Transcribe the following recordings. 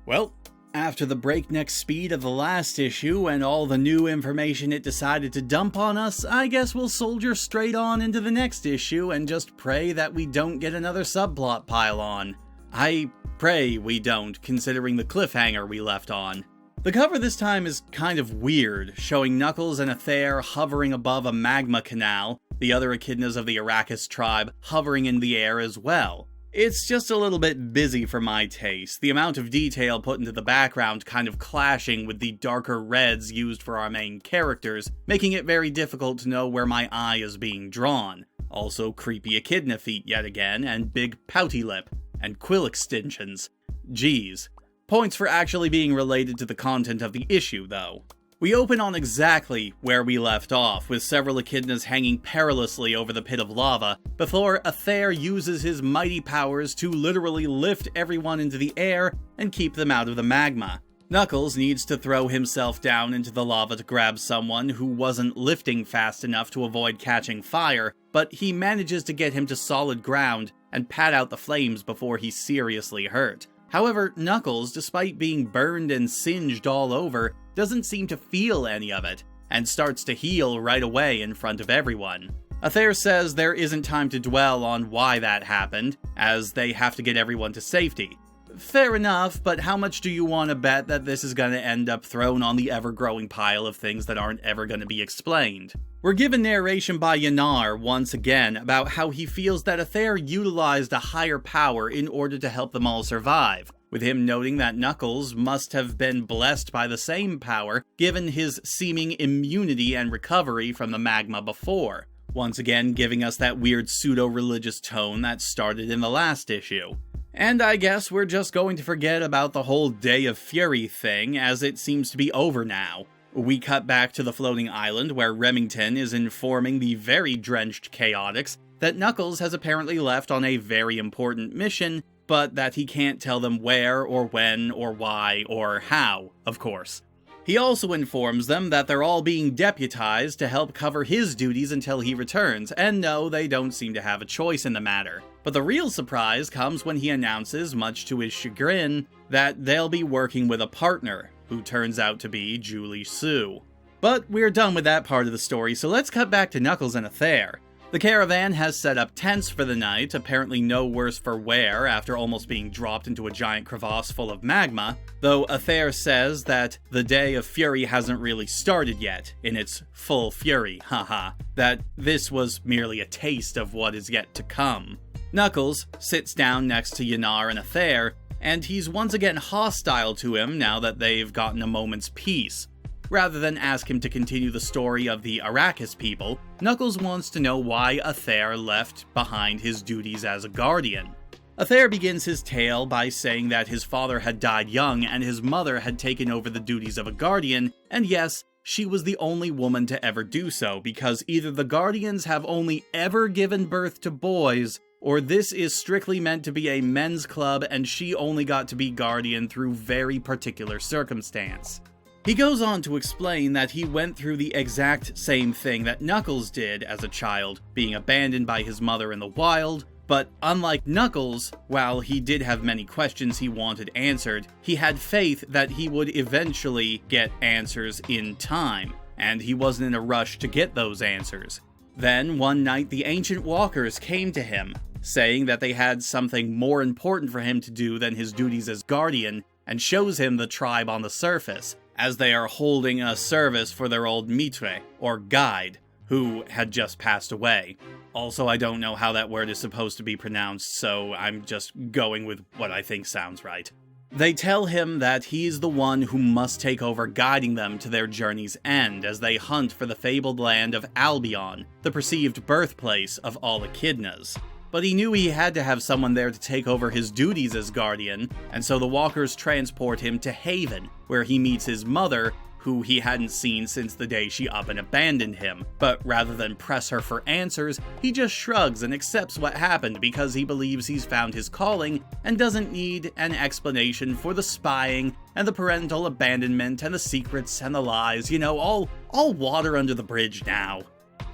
Well, after the breakneck speed of the last issue and all the new information it decided to dump on us, I guess we'll soldier straight on into the next issue and just pray that we don't get another subplot pile on. I pray we don't, considering the cliffhanger we left on. The cover this time is kind of weird, showing Knuckles and Athair hovering above a magma canal, the other echidnas of the Arrakis tribe hovering in the air as well. It's just a little bit busy for my taste, the amount of detail put into the background kind of clashing with the darker reds used for our main characters, making it very difficult to know where my eye is being drawn. Also creepy echidna feet yet again, and big pouty lip, and quill extensions. Geez. Points for actually being related to the content of the issue, though. We open on exactly where we left off, with several echidnas hanging perilously over the pit of lava, before Athair uses his mighty powers to literally lift everyone into the air and keep them out of the magma. Knuckles needs to throw himself down into the lava to grab someone who wasn't lifting fast enough to avoid catching fire, but he manages to get him to solid ground and pat out the flames before he's seriously hurt. However, Knuckles, despite being burned and singed all over, doesn't seem to feel any of it, and starts to heal right away in front of everyone. Athair says there isn't time to dwell on why that happened, as they have to get everyone to safety. Fair enough, but how much do you want to bet that this is going to end up thrown on the ever-growing pile of things that aren't ever going to be explained? We're given narration by Yanar once again about how he feels that Athair utilized a higher power in order to help them all survive, with him noting that Knuckles must have been blessed by the same power given his seeming immunity and recovery from the magma before, once again giving us that weird pseudo-religious tone that started in the last issue. And I guess we're just going to forget about the whole Day of Fury thing, as it seems to be over now. We cut back to the floating island where Remington is informing the very drenched Chaotix that Knuckles has apparently left on a very important mission, but that he can't tell them where or when or why or how, of course. He also informs them that they're all being deputized to help cover his duties until he returns, and no, they don't seem to have a choice in the matter. But the real surprise comes when he announces, much to his chagrin, that they'll be working with a partner, who turns out to be Julie Sue. But we're done with that part of the story, so let's cut back to Knuckles and Athair. The caravan has set up tents for the night, apparently no worse for wear after almost being dropped into a giant crevasse full of magma, though Athair says that the Day of Fury hasn't really started yet, in its full fury, haha, that this was merely a taste of what is yet to come. Knuckles sits down next to Yanar and Athair, and he's once again hostile to him now that they've gotten a moment's peace. Rather than ask him to continue the story of the Arrakis people, Knuckles wants to know why Athair left behind his duties as a guardian. Athair begins his tale by saying that his father had died young and his mother had taken over the duties of a guardian, and yes, she was the only woman to ever do so, because either the guardians have only ever given birth to boys, or this is strictly meant to be a men's club and she only got to be guardian through very particular circumstance. He goes on to explain that he went through the exact same thing that Knuckles did as a child, being abandoned by his mother in the wild, but unlike Knuckles, while he did have many questions he wanted answered, he had faith that he would eventually get answers in time, and he wasn't in a rush to get those answers. Then, one night, the ancient walkers came to him, saying that they had something more important for him to do than his duties as guardian, and shows him the tribe on the surface, as they are holding a service for their old mitre, or guide, who had just passed away. Also, I don't know how that word is supposed to be pronounced, so I'm just going with what I think sounds right. They tell him that he's the one who must take over guiding them to their journey's end as they hunt for the fabled land of Albion, the perceived birthplace of all echidnas. But he knew he had to have someone there to take over his duties as guardian, and so the walkers transport him to Haven, where he meets his mother, who he hadn't seen since the day she up and abandoned him. But rather than press her for answers, he just shrugs and accepts what happened because he believes he's found his calling and doesn't need an explanation for the spying and the parental abandonment and the secrets and the lies, all water under the bridge now.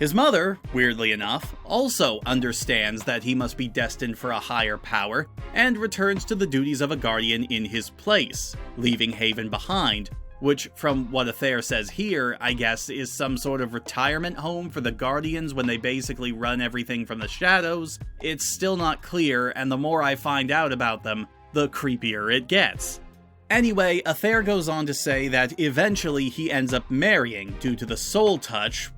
His mother, weirdly enough, also understands that he must be destined for a higher power, and returns to the duties of a guardian in his place, leaving Haven behind, which, from what Athair says here, I guess is some sort of retirement home for the Guardians when they basically run everything from the shadows. It's still not clear, and the more I find out about them, the creepier it gets. Anyway, Athair goes on to say that eventually he ends up marrying due to the soul touch,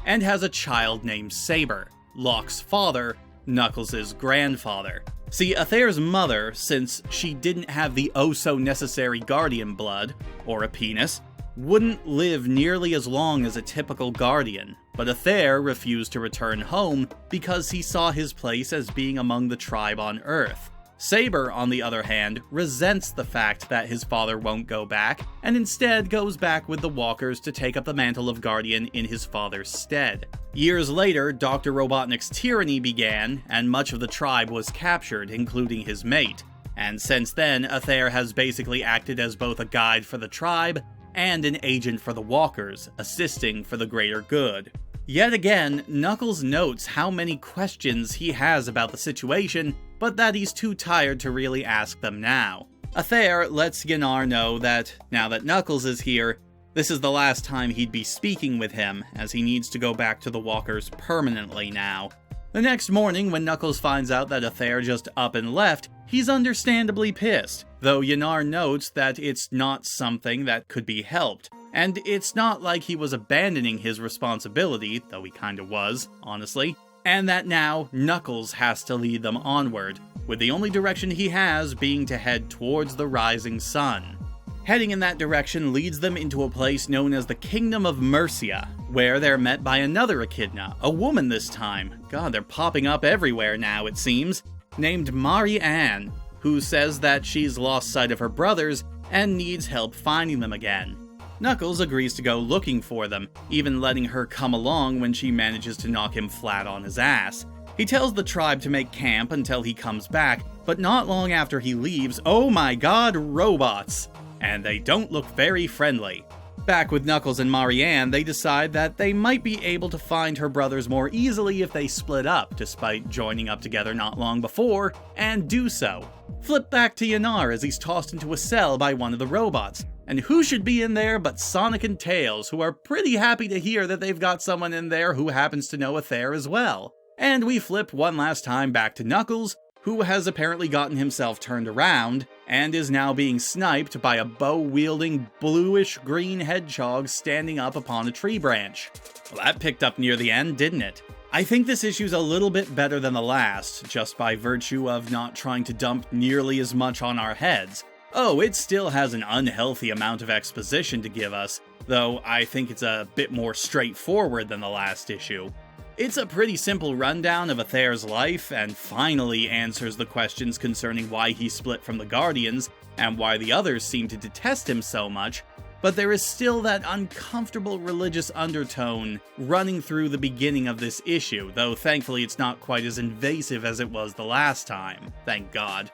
and has a child named Saber, Locke's father, Knuckles' grandfather. See, Athair's mother, since she didn't have the oh-so-necessary guardian blood, or a penis, wouldn't live nearly as long as a typical guardian, but Athair refused to return home because he saw his place as being among the tribe on Earth. Saber, on the other hand, resents the fact that his father won't go back, and instead goes back with the Walkers to take up the mantle of Guardian in his father's stead. Years later, Dr. Robotnik's tyranny began, and much of the tribe was captured, including his mate. And since then, Athair has basically acted as both a guide for the tribe and an agent for the Walkers, assisting for the greater good. Yet again, Knuckles notes how many questions he has about the situation, but that he's too tired to really ask them now. Athair lets Yanar know that, now that Knuckles is here, this is the last time he'd be speaking with him, as he needs to go back to the Walkers permanently now. The next morning, when Knuckles finds out that Athair just up and left, he's understandably pissed, though Yanar notes that it's not something that could be helped. And it's not like he was abandoning his responsibility, though he kinda was, honestly, and that now Knuckles has to lead them onward, with the only direction he has being to head towards the rising sun. Heading in that direction leads them into a place known as the Kingdom of Mercia, where they're met by another echidna, a woman this time. God, they're popping up everywhere now, it seems, named Marianne, who says that she's lost sight of her brothers and needs help finding them again. Knuckles agrees to go looking for them, even letting her come along when she manages to knock him flat on his ass. He tells the tribe to make camp until he comes back, but not long after he leaves, oh my god, robots! And they don't look very friendly. Back with Knuckles and Marianne, they decide that they might be able to find her brothers more easily if they split up, despite joining up together not long before, and do so. Flip back to Yanar as he's tossed into a cell by one of the robots. And who should be in there but Sonic and Tails, who are pretty happy to hear that they've got someone in there who happens to know Athair as well. And we flip one last time back to Knuckles, who has apparently gotten himself turned around, and is now being sniped by a bow-wielding bluish-green hedgehog standing up upon a tree branch. Well, that picked up near the end, didn't it? I think this issue's a little bit better than the last, just by virtue of not trying to dump nearly as much on our heads. Oh, it still has an unhealthy amount of exposition to give us, though I think it's a bit more straightforward than the last issue. It's a pretty simple rundown of Athair's life, and finally answers the questions concerning why he split from the Guardians, and why the others seem to detest him so much, but there is still that uncomfortable religious undertone running through the beginning of this issue, though thankfully it's not quite as invasive as it was the last time. Thank God.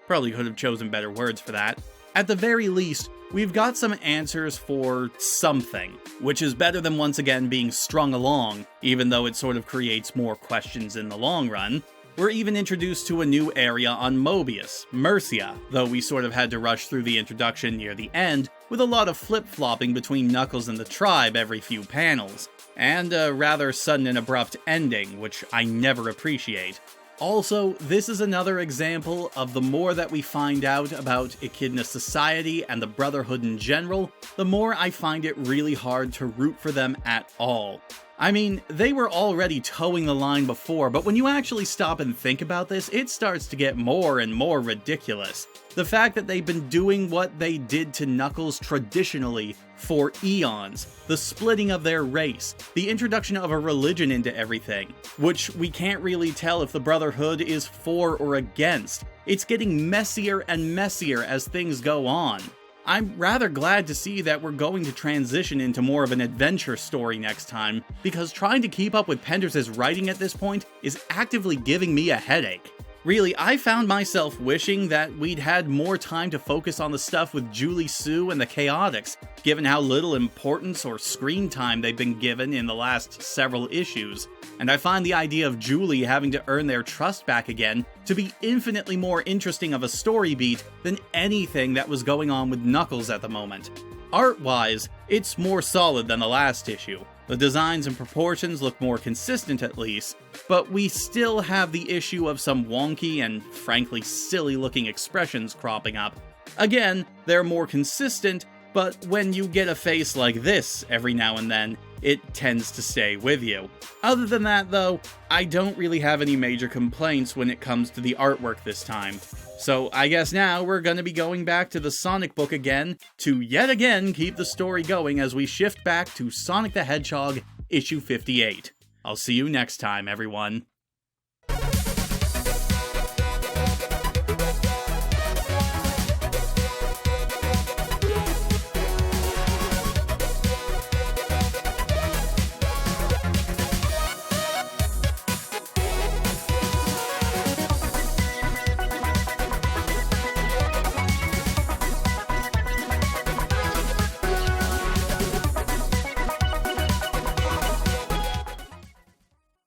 Probably could have chosen better words for that. At the very least, we've got some answers for something, which is better than once again being strung along, even though it sort of creates more questions in the long run. We're even introduced to a new area on Mobius, Mercia, though we sort of had to rush through the introduction near the end, with a lot of flip-flopping between Knuckles and the tribe every few panels, and a rather sudden and abrupt ending, which I never appreciate. Also, this is another example of the more that we find out about Echidna society and the Brotherhood in general, the more I find it really hard to root for them at all. I mean, they were already towing the line before, but when you actually stop and think about this, it starts to get more and more ridiculous. The fact that they've been doing what they did to Knuckles traditionally for eons, the splitting of their race, the introduction of a religion into everything, which we can't really tell if the Brotherhood is for or against. It's getting messier and messier as things go on. I'm rather glad to see that we're going to transition into more of an adventure story next time, because trying to keep up with Penders's writing at this point is actively giving me a headache. Really, I found myself wishing that we'd had more time to focus on the stuff with Julie Sue and the Chaotix, given how little importance or screen time they've been given in the last several issues. And I find the idea of Julie having to earn their trust back again to be infinitely more interesting of a story beat than anything that was going on with Knuckles at the moment. Art-wise, it's more solid than the last issue. The designs and proportions look more consistent at least, but we still have the issue of some wonky and frankly silly looking expressions cropping up. Again, they're more consistent, but when you get a face like this every now and then, it tends to stay with you. Other than that though, I don't really have any major complaints when it comes to the artwork this time. So I guess now we're going to be going back to the Sonic book again to yet again keep the story going as we shift back to Sonic the Hedgehog issue 58. I'll see you next time, everyone.